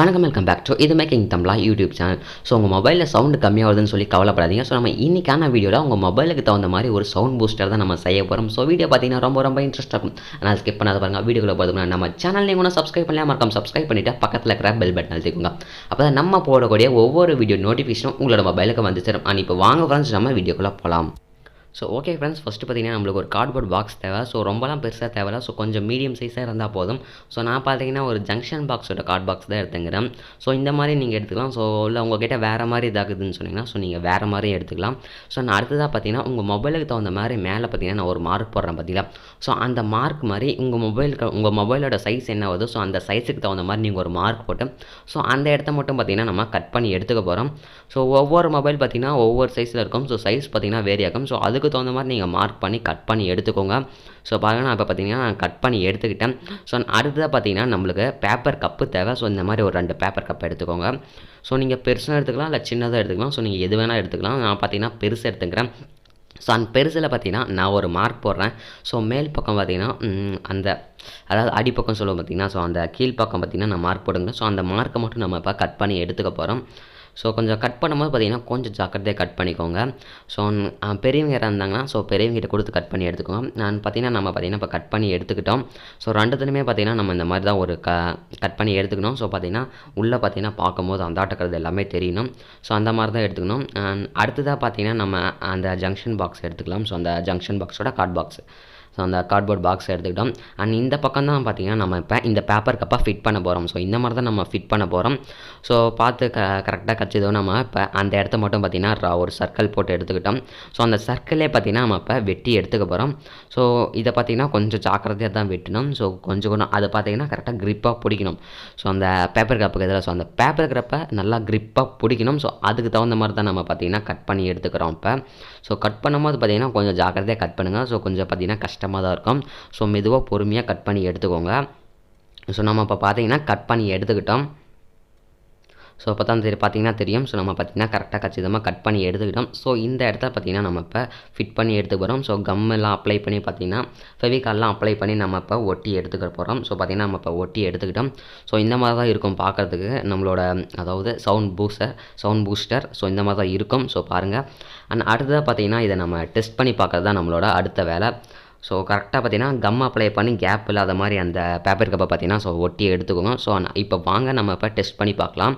வணக்கம், welcome back to இது making தமிழா YouTube channel. So உங்கள் மொபைலில் சவுண்டு கம்மியாகுதுன்னு சொல்லி கவலைப்படாதீங்க. ஸோ நம்ம இன்றைக்கான வீடியோவில் உங்கள் மொபைலுக்கு தகுந்த மாதிரி ஒரு சவுண்ட் பூஸ்டர் தான் நம்ம செய்ய போகிறோம். ஸோ வீடியோ பார்த்தீங்கன்னா ரொம்ப இன்ட்ரெஸ்ட்டாக இருக்கும். ஆனால் ஸ்கிப் பண்ணாத பாருங்கள். வீடியோவில் பார்த்தோம்னா நம்ம சேனல் நீங்கள் ஒன்றும் சப்ஸ்கிரைப் பண்ணலாம், மறக்காம சப்ஸ்கிரைப் பண்ணிவிட்டு பக்கத்தில் இருக்கிற பெல் பட்டன் அழுத்திக்கோங்க. அப்போ தான் நம்ம போடக்கூடிய ஒவ்வொரு வீடியோ நோட்டிஃபிகேஷனும் உங்களோட மொபைலுக்கு வந்து சேரும். இப்போ வாங்க ஃப்ரெண்ட்ஸ், நம்ம வீடியோக்குள்ளே போகலாம். ஸோ ஓகே ஃப்ரெண்ட்ஸ், ஃபஸ்ட்டு பார்த்தீங்கன்னா நம்மளுக்கு ஒரு கார்ட்போர்ட் பாக்ஸ் தேவை. ஸோ ரொம்பலாம் பெருசாக தேவையில்ல. ஸோ கொஞ்சம் மீடியம் சைஸாக இருந்தால் போதும். ஸோ நான் பார்த்தீங்கன்னா ஒரு ஜங்ஷன் பாக்ஸோட கார்ட் பாக்ஸ் தான் எடுத்துக்கிறேன். ஸோ இந்த மாதிரி நீங்கள் எடுத்துக்கலாம். ஸோ இல்லை உங்கள்கிட்ட வேறு மாதிரி இதாகுதுன்னு சொன்னீங்கன்னா ஸோ நீங்கள் வேறு மாதிரியும் எடுத்துக்கலாம். ஸோ நான் அடுத்ததாக பார்த்தீங்கன்னா உங்கள் மொபைலுக்கு தகுந்த மாதிரி மேலே பார்த்தீங்கன்னா நான் ஒரு மார்க் போடுறேன் பார்த்தீங்களா. ஸோ அந்த மார்க் மாதிரி உங்கள் மொபைலோட சைஸ் என்ன வருதோ ஸோ அந்த சைஸுக்கு தகுந்த மாதிரி நீங்கள் ஒரு மார்க் போட்டு ஸோ அந்த இடத்த மட்டும் பார்த்தீங்கன்னா நம்ம கட் பண்ணி எடுத்துக்க போகிறோம். ஸோ ஒவ்வொரு மொபைல் பார்த்தீங்கன்னா ஒவ்வொரு சைஸில் இருக்கும். ஸோ சைஸ் பார்த்தீங்கன்னா வேரி ஆகும். ஸோ அதுக்கு தகுந்த மாதிரி நீங்கள் மார்க் பண்ணி கட் பண்ணி எடுத்துக்கோங்க. ஸோ பாருங்கள், நான் இப்போ பார்த்தீங்கன்னா நான் கட் பண்ணி எடுத்துக்கிட்டேன். ஸோ அடுத்ததாக பார்த்தீங்கன்னா நம்மளுக்கு பேப்பர் கப்பு தேவை. ஸோ இந்த மாதிரி ஒரு 2 பேப்பர் கப் எடுத்துக்கோங்க. ஸோ நீங்கள் பெருசாக எடுத்துக்கலாம், இல்லை சின்னதாக எடுத்துக்கலாம். ஸோ நீங்கள் எது வேணால் எடுத்துக்கலாம். நான் பார்த்தீங்கன்னா பெருசாக எடுத்துக்கிறேன். ஸோ அந்த பெருசில் பார்த்தீங்கன்னா நான் ஒரு மார்க் போடுறேன். ஸோ மேல் பக்கம் பார்த்தீங்கன்னா அதாவது அடிப்பக்கம் சொல்லுவோம் பார்த்தீங்கன்னா. ஸோ அந்த கீழ்ப்பக்கம் பார்த்தீங்கன்னா நான் மார்க் போடுங்க. ஸோ அந்த மார்க்கை மட்டும் நம்ம இப்போ கட் பண்ணி எடுத்துக்க போகிறோம். ஸோ கொஞ்சம் கட் பண்ணும்போது பார்த்தீங்கன்னா கொஞ்சம் ஜாக்கிரதையாக கட் பண்ணிக்கோங்க. ஸோ பெரியவங்க யாராக இருந்தாங்கன்னா ஸோ பெரியவங்கிட்ட கொடுத்து கட் பண்ணி எடுத்துக்கோங்க. நான் பார்த்தீங்கன்னா நம்ம பார்த்தீங்கன்னா இப்போ கட் பண்ணி எடுத்துக்கிட்டோம். ஸோ 2த்துலையுமே பார்த்தீங்கன்னா நம்ம இந்த மாதிரி தான் ஒரு கட் பண்ணி எடுத்துக்கணும். ஸோ பார்த்தீங்கன்னா உள்ளே பார்த்தீங்கன்னா பார்க்கும்போது அந்தாட்டக்கிறது எல்லாமே தெரியணும். ஸோ அந்த மாதிரி தான் எடுத்துக்கணும். அடுத்ததாக பார்த்தீங்கன்னா நம்ம அந்த ஜங்ஷன் பாக்ஸ் எடுத்துக்கலாம். ஸோ அந்த ஜங்ஷன் பாக்ஸோட கார்ட் பாக்ஸ், ஸோ அந்த கார்ட்போர்ட் பாக்ஸ் எடுத்துக்கிட்டோம். அண்ட் இந்த பக்கம் தான் பார்த்தீங்கன்னா நம்ம இப்போ இந்த பேப்பர் கப்பாக ஃபிட் பண்ண போகிறோம். ஸோ இந்த மாதிரி தான் நம்ம ஃபிட் பண்ண போகிறோம். ஸோ பார்த்து கரெக்டாக கச்சிதோ நம்ம இப்போ அந்த இடத்த மட்டும் பார்த்தீங்கன்னா ஒரு சர்க்கிள் போட்டு எடுத்துக்கிட்டோம். ஸோ அந்த சர்க்கிளே பார்த்தீங்கன்னா நம்ம இப்போ வெட்டி எடுத்துக்க போகிறோம். ஸோ இதை பார்த்தீங்கன்னா கொஞ்சம் ஜாக்கிரதையாக தான் வெட்டணும். ஸோ கொஞ்சம் அதை பார்த்தீங்கன்னா கரெக்டாக க்ரிப்பாக பிடிக்கணும். ஸோ அந்த பேப்பர் கப்புக்கு எதிராக ஸோ அந்த பேப்பர் கப்பை நல்லா க்ரிப்பாக பிடிக்கணும். ஸோ அதுக்கு தகுந்த மாதிரி தான் நம்ம பார்த்தீங்கன்னா கட் பண்ணி எடுத்துக்கிறோம் இப்போ. ஸோ கட் பண்ணும்போது பார்த்தீங்கன்னா கொஞ்சம் ஜாக்கிரதையாக கட் பண்ணுங்கள். ஸோ கொஞ்சம் பார்த்தீங்கன்னா கஷ்டமாக தான் இருக்கும். ஸோ மெதுவாக பொறுமையாக கட் பண்ணி எடுத்துக்கோங்க. ஸோ நம்ம இப்போ பார்த்தீங்கன்னா கட் பண்ணி எடுத்துக்கிட்டோம். ஸோ அப்போ தான் பார்த்தீங்கன்னா தெரியும். ஸோ நம்ம பார்த்தீங்கன்னா கரெக்டாக கச்சிதமாக கட் பண்ணி எடுத்துக்கிட்டோம். ஸோ இந்த இடத்த பார்த்தீங்கன்னா நம்ம இப்போ ஃபிட் பண்ணி எடுத்துக்க போகிறோம். ஸோ கம்மெல்லாம் அப்ளை பண்ணி பார்த்தீங்கன்னா ஃபெவிகால்லாம் அப்ளை பண்ணி நம்ம இப்போ ஒட்டி எடுத்துக்க போகிறோம். ஸோ பார்த்தீங்கன்னா நம்ம இப்போ ஒட்டி எடுத்துக்கிட்டோம். ஸோ இந்த மாதிரி தான் இருக்கும் பார்க்குறதுக்கு நம்மளோட அதாவது சவுண்ட் பூஸ்டர். ஸோ இந்த மாதிரி தான் இருக்கும். ஸோ பாருங்கள். அண்ட் அடுத்ததாக பார்த்தீங்கன்னா இதை நம்ம டெஸ்ட் பண்ணி பார்க்குறது தான் நம்மளோட அடுத்த வேலை. ஸோ கரெக்டாக பார்த்தீங்கன்னா கம் அப்ளை பண்ணி கேப் இல்லாத மாதிரி அந்த பேப்பர் கப்பை பார்த்தீங்கன்னா ஸோ ஒட்டி எடுத்துக்கோங்க. ஸோ இப்போ வாங்க நம்ம இப்போ டெஸ்ட் பண்ணி பார்க்கலாம்.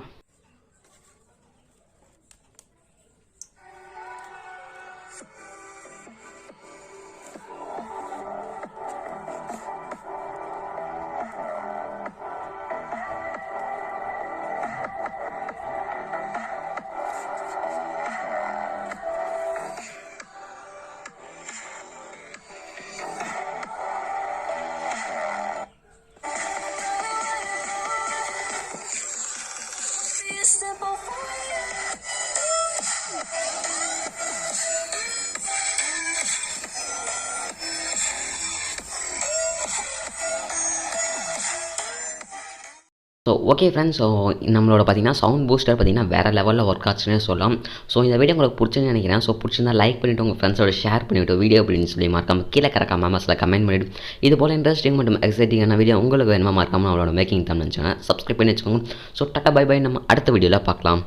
ஸோ ஓகே ஃப்ரெண்ட்ஸ், ஸோ நம்மளோட பார்த்தீங்கன்னா சவுண்ட் பூஸ்டர் பார்த்தீங்கன்னா வேறு லெவலில் ஒர்க் ஆச்சுன்னே சொல்லலாம். ஸோ இந்த வீடியோ உங்களுக்கு பிடிச்சுன்னு நினைக்கிறேன். ஸோ பிடிச்சிருந்தா லைக் பண்ணிவிட்டு உங்கள் ஃப்ரெண்ட்ஸோட ஷேர் பண்ணிவிட்டு வீடியோ அப்படின்னு சொல்லி மறக்காமல் கீழே கிடக்க மேமஸில் கமெண்ட் பண்ணிவிட்டு இது போல் இன்ட்ரெஸ்டிங் மற்றும் எக்ஸைட்டிங்கான வீடியோ உங்களுக்கு வேணுமா மறக்காமல் அவளோட மேக்கிங் தமிழ் சேனல் சப்ஸ்கிரைப் பண்ணி வச்சுக்கோங்க. ஸோ டாட்டா பை பை, நம்ம அடுத்த வீடியோவில் பார்க்கலாம்.